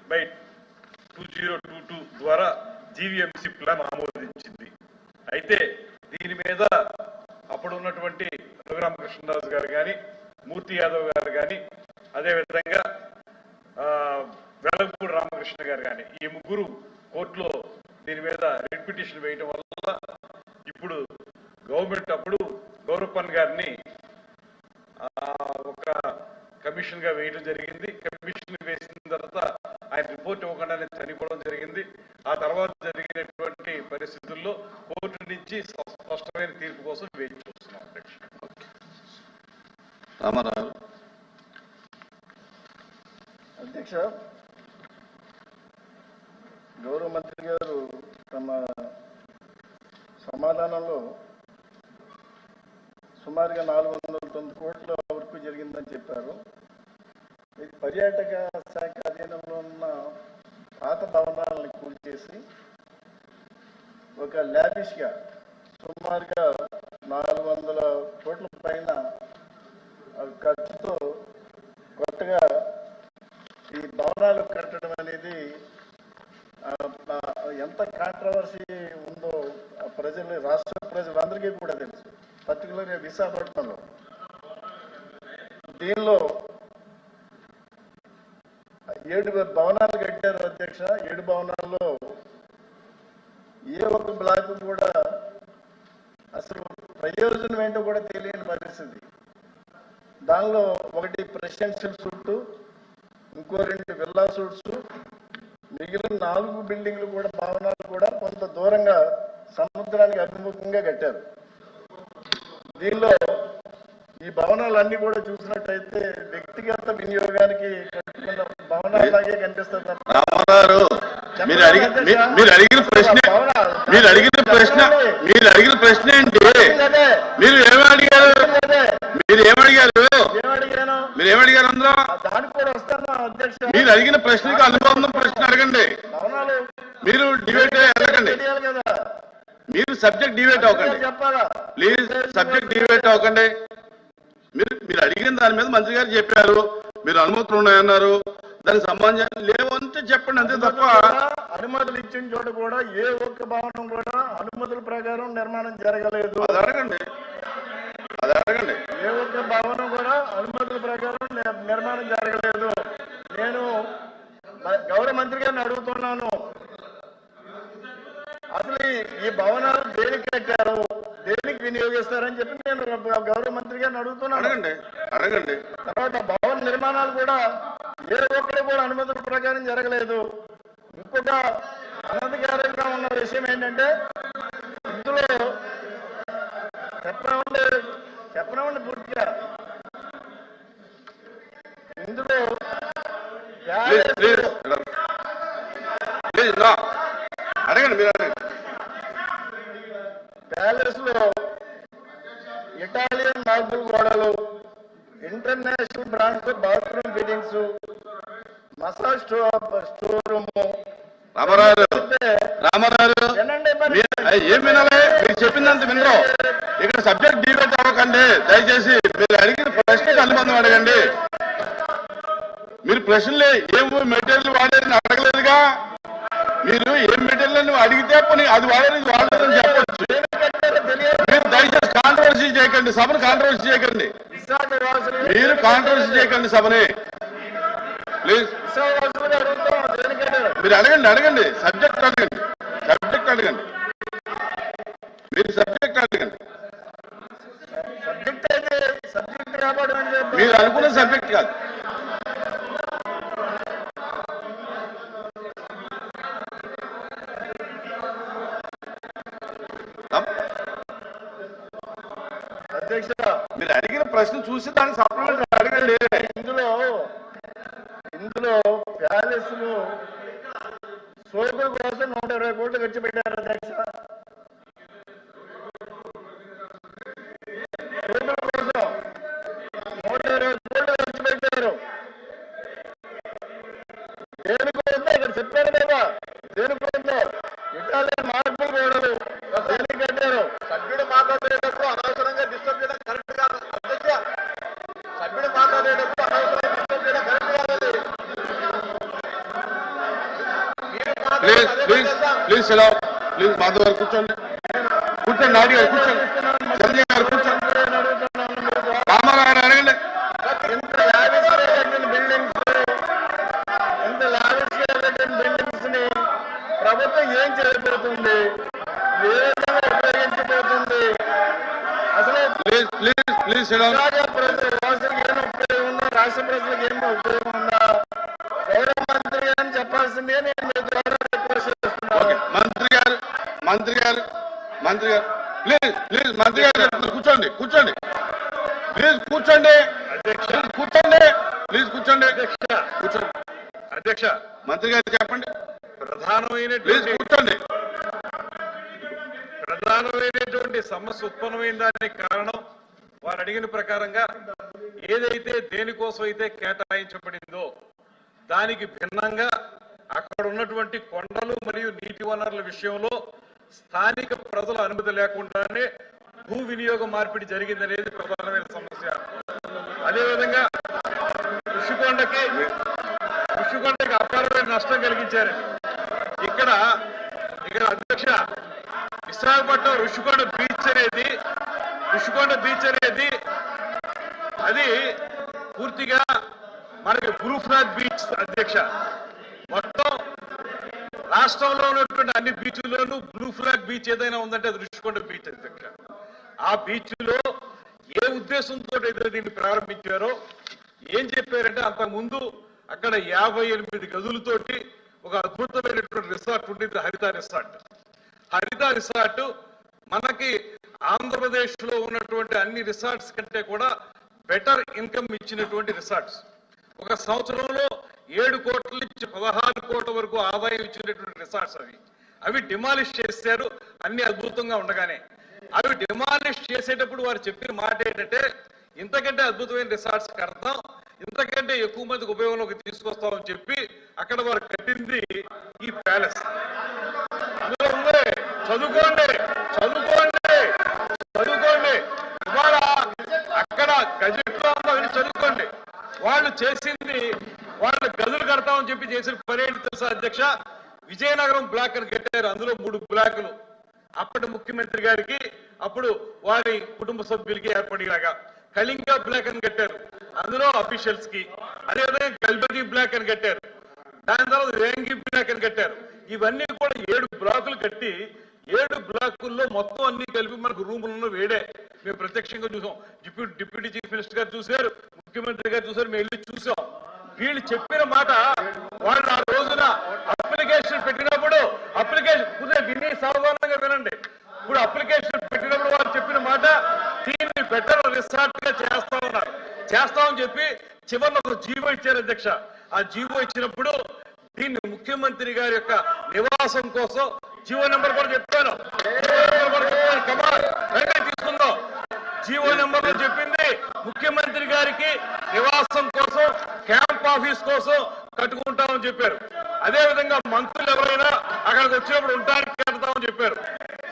2022 ద్వారా GVMC plan ఆమోదించింది. అయితే దీని మీద అప్పుడు ఉన్నటువంటి రఘురామకృష్ణరాజు గారు కానీ, మూర్తి యాదవ్ గారు కానీ, అదేవిధంగా వెలగపూడి రామకృష్ణ గారు కానీ, ఈ ముగ్గురు కోర్టులో దీని మీద రిట్ పిటిషన్ వేయడం వల్ల ఇప్పుడు గవర్నమెంట్ అప్పుడు గౌరప్పన్ గారిని ఒక కమిషన్ గా వేయడం జరిగింది. కమిషన్ వేసిన తర్వాత ఆయన రిపోర్ట్ ఇవ్వకుండానే చనిపోవడం జరిగింది. ఆ తర్వాత జరిగినటువంటి పరిస్థితుల్లో కోర్టు నుంచి స్పష్టమైన తీర్పు కోసం వేచి చూస్తున్నాం. రామారావు అధ్యక్ష, గౌరవ మంత్రి గారు తమ సమాధానంలో సుమారుగా 409 కోట్ల వరకు జరిగిందని చెప్పారు. ఇది పర్యాటక శాఖ అధీనంలో ఉన్న పాత భవనాలను కూల్చేసి ఒక ల్యాబిష్గా సుమారుగా 400 కోట్ల పైన ఖర్చుతో కొత్తగా ఈ భవనాలు కట్టడం అనేది ఎంత కాంట్రవర్సీ ఉందో ప్రజలు, రాష్ట్ర ప్రజలందరికీ కూడా తెలుసు. పర్టికులర్గా విశాఖపట్నంలో దీనిలో 7 భవనాలు కట్టారు అధ్యక్ష. 7 భవనాల్లో ఏ ఒక్క బ్లాక్ కూడా అసలు ప్రయోజనం ఏంటో కూడా తెలియని పరిస్థితి. దానిలో ఒకటి ప్రెసిడెన్షియల్ సూట్, ఇంకో 2 విల్లా సూట్స్, మిగిలిన 4 బిల్డింగ్లు కూడా భవనాలు కూడా కొంత దూరంగా సముద్రానికి అభిముఖంగా కట్టారు. దీనిలో ఈ భవనాలన్నీ కూడా చూసినట్టయితే వ్యక్తిగత వినియోగానికి కట్టుకున్న భవనాలాగే కనిపిస్తుంది. రామారావు మీరు అడిగిన ప్రశ్న ఏంటి? మీరు ఏమడిగారు? అందులో దానికి కూడా వస్తాను అధ్యక్ష. మీరు అడిగిన ప్రశ్నకి అనుబంధం ప్రశ్న అడగండి. మీరు డిబేట్ అడగండి. మీరు సబ్జెక్ట్ డిబేట్ అవ్వకండి ప్లీజ్. సబ్జెక్ట్ డిబేట్ అవ్వకండి. మీరు అడిగిన దాని మీద మంత్రి గారు చెప్పారు, మీరు అనుమతులు ఉన్నాయన్నారు, దానికి సంబంధం లేవంటే చెప్పండి, అంతే తప్ప. అనుమతులు ఇచ్చిన చోట కూడా ఏ ఒక్క భవనం కూడా అనుమతుల ప్రకారం నిర్మాణం జరగలేదు. అది అడగండి. ఏ ఒక్క భవనం కూడా అనుమతుల ప్రకారం నిర్మాణం జరగలేదు. నేను గౌరవ మంత్రి గారిని అడుగుతున్నాను, అసలు ఈ భవనాలు దేనికి కట్టారు, దేనికి వినియోగిస్తారని చెప్పి నేను గౌరవ మంత్రి గారిని అడుగుతున్నాను. అడగండి. తర్వాత భవన నిర్మాణాలు కూడా ఏ ఒక్కటి కూడా అనుమతుల ప్రకారం జరగలేదు. ఇంకొక అనధికారికంగా ఉన్న విషయం ఏంటంటే, ఇందులో చెప్పనివ్వండి పూర్తిగా, ఇందులో అడగండి. మీరు అడగండి. ప్యాలెస్ లో ఇటాలియన్ మార్బుల్ గోడలు, international brands bathroom fittings, massage store room. Ramarao ఏం వినాలి? మీరు చెప్పిందంత వినరు. ఇక్కడ సబ్జెక్ట్ డిబేట్ అవ్వకండి దయచేసి. మీరు అడిగిన ప్రశ్నకి అనుబంధం అడగండి. మీరు ప్రశ్నలే ఏం మెటీరియల్ వాడేదని అడగలేదుగా. మీరు ఏం మెటీరియల్ అడిగితే పని అది వాడలేదని చెప్పచ్చు. మీరు దయచేసి కాంట్రవర్సీ చేయకండి, సభను కాంట్రవర్సీ చేయకండి. మీరు కాంట్రవర్సీ చేయకండి సభని ప్లీజ్. మీరు అడగండి. సబ్జెక్ట్ అడగండి. మీరు సబ్జెక్ట్ అడగండి. మీరు అనుకున్న సబ్జెక్ట్ కాదు. అధ్యక్ష, మీరు అడిగిన ప్రశ్న చూసి దానికి సప్లిమెంట్ అడగండి. ఇందులో ప్యాలెస్ లో సోకుల కోసం 120 కోట్లు ఖర్చు పెట్టారు అధ్యక్ష. సోకుల కోసం 120 కోట్లు ఖర్చు పెట్టారు. దేనికోసం ఇక్కడ చెప్పారు కదా, దేనికోసం ఇటాలియన్ మార్బుల్ గోడలు దేనికి కట్టారు. సభ్యుడు మాట్లాడేటప్పుడు అనవసరంగా డిస్టర్బ్ చేయడం కరెక్ట్ కాదు అధ్యక్ష. సభ్యుడు మాట్లాడేటప్పుడు అనవసరంగా డిస్టర్బ్ చేయడం కరెక్ట్ కాదు. ప్లీజ్ ప్లీజ్ ప్లీజ్ సెలవు ప్లీజ్ మాధవ్ గారు కూర్చోండి కూర్చోండి నాయుడు గారు కూర్చోండి సంజయ్ గారు కూర్చోండి రామారావు గారు అడగండి బిల్డింగ్స్ ని ప్రభుత్వం ఏం చేయబోతుంది, ఏ విధంగా ఉపయోగించబోతుంది, అసలు ప్లీజ్ ప్లీజ్ ప్లీజ్ సెలవు వాసులకు ఏమైనా ఉపయోగం ఉందా, రాష్ట్ర ప్రజలకు ఏమైనా ఉపయోగం ఉందా, గౌరవ మంత్రి అని చెప్పాల్సిందే నేను మీ ద్వారా రిక్వెస్ట్ చేస్తున్నాను. మంత్రి గారు ప్లీజ్ ప్లీజ్ మంత్రి గారు కూర్చోండి కూర్చోండి ప్లీజ్ కూర్చోండి కూర్చోండి ప్లీజ్ కూర్చోండి కూర్చోండి అధ్యక్ష మంత్రి గారు చెప్పండి ప్లీజ్ కూర్చోండి. ప్రధానమైనటువంటి సమస్య ఉత్పన్నమైన దానికి కారణం వారు అడిగిన ప్రకారంగా ఏదైతే దేనికోసం అయితే కేటాయించబడిందో దానికి భిన్నంగా అక్కడ ఉన్నటువంటి కొండలు మరియు నీటి వనరుల విషయంలో స్థానిక ప్రజల అనుమతి లేకుండానే భూ వినియోగ మార్పిడి జరిగిందనేది ప్రధానమైన సమస్య. అదేవిధంగా ఋషికొండకి అపారమైన నష్టం కలిగించారండి. ఇక్కడ అధ్యక్ష విశాఖపట్నం ఋషికొండ బీచ్ అనేది అది పూర్తిగా మనకి బ్లూ ఫ్లాగ్ బీచ్ అధ్యక్ష. మొత్తం రాష్ట్రంలో ఉన్నటువంటి అన్ని బీచ్ల్లోనూ బ్లూ ఫ్లాగ్ బీచ్ ఏదైనా ఉందంటే అది ఋషికొండ బీచ్ అధ్యక్ష. ఆ బీచ్ లో ఏ ఉద్దేశంతో అయితే దీన్ని ప్రారంభించారో ఏం చెప్పారంటే అంతకుముందు అక్కడ 58 గదులతోటి ఒక అద్భుతమైనటువంటి రిసార్ట్ ఉండేది, హరిత రిసార్ట్ మనకి ఆంధ్రప్రదేశ్ లో ఉన్నటువంటి అన్ని రిసార్ట్స్ కంటే కూడా బెటర్ ఇన్కమ్ ఇచ్చినటువంటి రిసార్ట్స్. ఒక సంవత్సరంలో 7 కోట్ల నుంచి 16 కోట్ల వరకు ఆదాయం ఇచ్చినటువంటి రిసార్ట్స్ అవి డిమాలిష్ చేశారు. అన్ని అద్భుతంగా ఉండగానే అవి డిమాలిష్ చేసేటప్పుడు వారు చెప్పిన మాట ఏంటంటే ఇంతకంటే అద్భుతమైన రిసార్ట్స్ కడతాం, ఇంతకంటే ఎక్కువ మందికి ఉపయోగంలోకి తీసుకొస్తామని చెప్పి అక్కడ వారు కట్టింది ఈ ప్యాలెస్. అందులో ఉంది చదువుకోండి ఇవాళ అక్కడ గజెట్ లో చదువుకోండి. వాళ్ళు చేసింది వాళ్ళు గదులు కడతామని చెప్పి చేసిన పని ఏంటి తెలుసా అధ్యక్ష? విజయనగరం బ్లాక్ అని కట్టారు. అందులో 3 బ్లాకులు అప్పటి ముఖ్యమంత్రి గారికి అప్పుడు వారి కుటుంబ సభ్యులకి ఏర్పడేలాగా. కళింగ బ్లాక్ అని కట్టారు, అందులో అఫీషియల్స్ కి. అదేవిధంగా గల్బతి బ్లాక్ అని కట్టారు, దాని తర్వాత వేంగి బ్లాక్ అని కట్టారు. ఇవన్నీ కూడా 7 బ్లాకులు కట్టి 7 బ్లాకుల్లో మొత్తం అన్ని కలిపి మనకు రూములను వేడే మేము ప్రత్యక్షంగా చూసాం. డిప్యూటీ చీఫ్ మినిస్టర్ గారు చూశారు, ముఖ్యమంత్రి గారు చూశారు, మేము వెళ్ళి చూసాం. వీళ్ళు చెప్పిన మాట వాళ్ళు ఆ రోజున అప్లికేషన్ పెట్టినప్పుడు విని సాధారణంగా వినండి. ఇప్పుడు అప్లికేషన్ పెట్టినప్పుడు వాళ్ళు చెప్పిన మాట దీన్ని బెటర్ రిసార్ట్ గా చేస్తామని చెప్పి చివరిలో ఒక జీవో ఇచ్చారు అధ్యక్ష. ఆ జీవో ఇచ్చినప్పుడు దీన్ని ముఖ్యమంత్రి గారి యొక్క నివాసం కోసం జీవో నెంబర్ కూడా చెప్తాను, తీసుకుందాం. జీవో నెంబర్ లో చెప్పింది ముఖ్యమంత్రి గారికి నివాసం కోసం క్యాంప్ ఆఫీస్ కోసం కట్టుకుంటామని చెప్పారు. అదే విధంగా మంత్రులు ఎవరైనా అక్కడికి వచ్చినప్పుడు ఉండడానికి కడతామని చెప్పారు.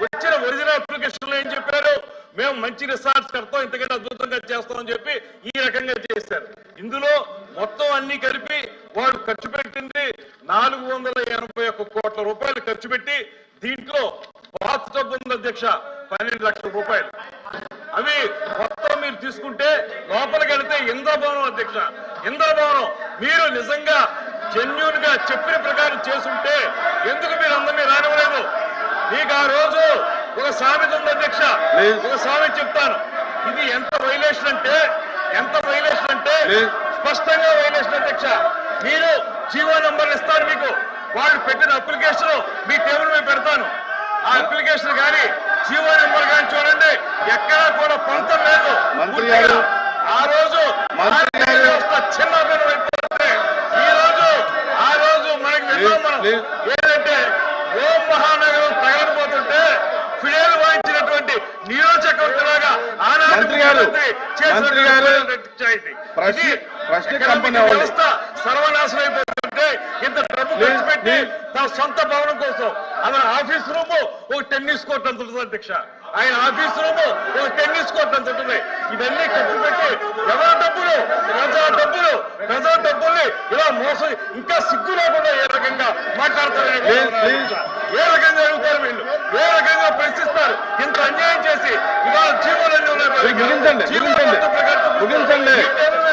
వచ్చిన ఒరిజినల్ అప్లికేషన్ లో ఏం చెప్పారు? మేము మంచి రిసార్ట్స్ కడతాం, ఇంతకంటే అద్భుతంగా చేస్తామని చెప్పి ఈ రకంగా చేశారు. ఇందులో మొత్తం అన్ని కలిపి వాళ్ళు ఖర్చు పెట్టింది 481 కోట్ల రూపాయలు ఖర్చు పెట్టి దీంట్లో బాత్ టబ్ ఉంది అధ్యక్ష 12 లక్షల రూపాయలు. అవి మొత్తం మీరు తీసుకుంటే లోపలికి వెళితే ఇంద్రభవనం అధ్యక్ష, ఇంద్రభవనం. మీరు నిజంగా జెన్యూన్ గా చెప్పిన ప్రకారం చేసుంటే ఎందుకు మీరు అందరినీ రానివ్వలేదు? మీకు ఆ రోజు ఒక సామెత ఉంది అధ్యక్ష, ఒక సామెత చెప్తాను. ఇది ఎంత వైలేషన్ అంటే స్పష్టంగా వైలేషన్ అధ్యక్ష. మీరు జీవో నంబర్లు ఇస్తారు, మీకు వాళ్ళు పెట్టిన అప్లికేషన్ మీ టేబుల్ మీద పెడతాను. ఆ అప్లికేషన్ కానీ జీవో నెంబర్ కానీ చూడండి, ఎక్కడా కూడా పొంతం లేదు. ఆ రోజు చిన్న అయిపోతే ఆ రోజు మనకి ఏదంటే ఓం మహానగరం తగలబోతుంటే ఫిడేలు వాయించినటువంటి నియోజకవర్గంలాగా వ్యవస్థ సర్వనాశనం అయిపోతుంటే ఇంత డబ్బు ఖర్చు పెట్టి తన సొంత భవనం కోసం ఆయన ఆఫీస్ రూమ్ ఒక టెన్నిస్ కోర్ట్ అంత ఉంటుంది అధ్యక్ష. ఆయన ఆఫీస్ రూమ్ ఒక టెన్నిస్ కోర్ట్ అంత ఉంటుంది. ఇవన్నీ ఖర్చు పెట్టి ఎవరి డబ్బులు ప్రజా డబ్బుల్ని ఇలా మోసం ఇంకా సిగ్గు లేకుండా ఏ రకంగా మాట్లాడతారు ఏ రకంగా అడుగుతారు వీళ్ళు ఏ రకంగా ప్రశ్నిస్తారు ఇంత అన్యాయం చేసి ఇవాళ జీవోలన్నీ ముగించండి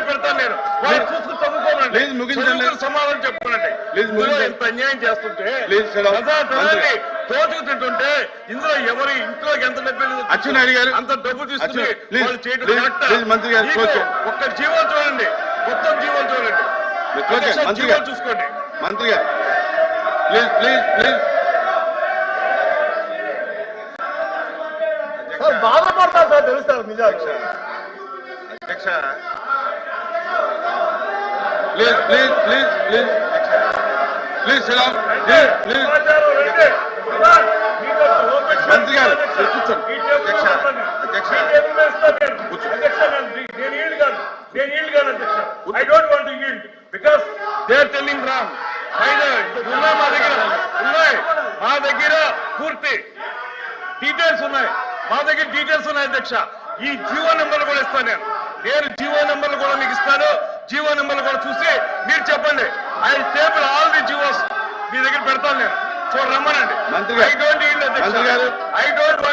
పెడతాను నేను వాళ్ళు చూసుకుని చదువుకోనండి సమాధానం చెప్పుకోనండి ఇంత అన్యాయం చేస్తుంటే ప్రజాధనాన్ని తోచుకు తింటుంటే ఇందులో ఎవరి ఇంట్లోకి ఎంత డబ్బు అంత డబ్బు తీసుకుని వాళ్ళు చేయడం ఒక్క జీవోలు చూడండి మొత్తం జీవోలు చూడండి జీవోలు చూసుకోండి మంత్రి గారు ప్లీజ్ బాధపడతారు సార్ తెలుస్తారు నిజాలు అధ్యక్ష ప్లీజ్ మంత్రి గారు కూర్చోండి I don't want to yield because they are telling wrong. మా దగ్గర పూర్తి డీటెయిల్స్ ఉన్నాయి అధ్యక్ష ఈ జీవో నెంబర్లు కూడా ఇస్తాను నేను జీవో నెంబర్లు కూడా మీకు ఇస్తాను జీవో నెంబర్లు కూడా చూసి మీరు చెప్పండి I table all the GOs మీ దగ్గర పెడతాను నేను రమ్మనండి మంత్రి గారు I don't yield అధ్యక్ష I don't want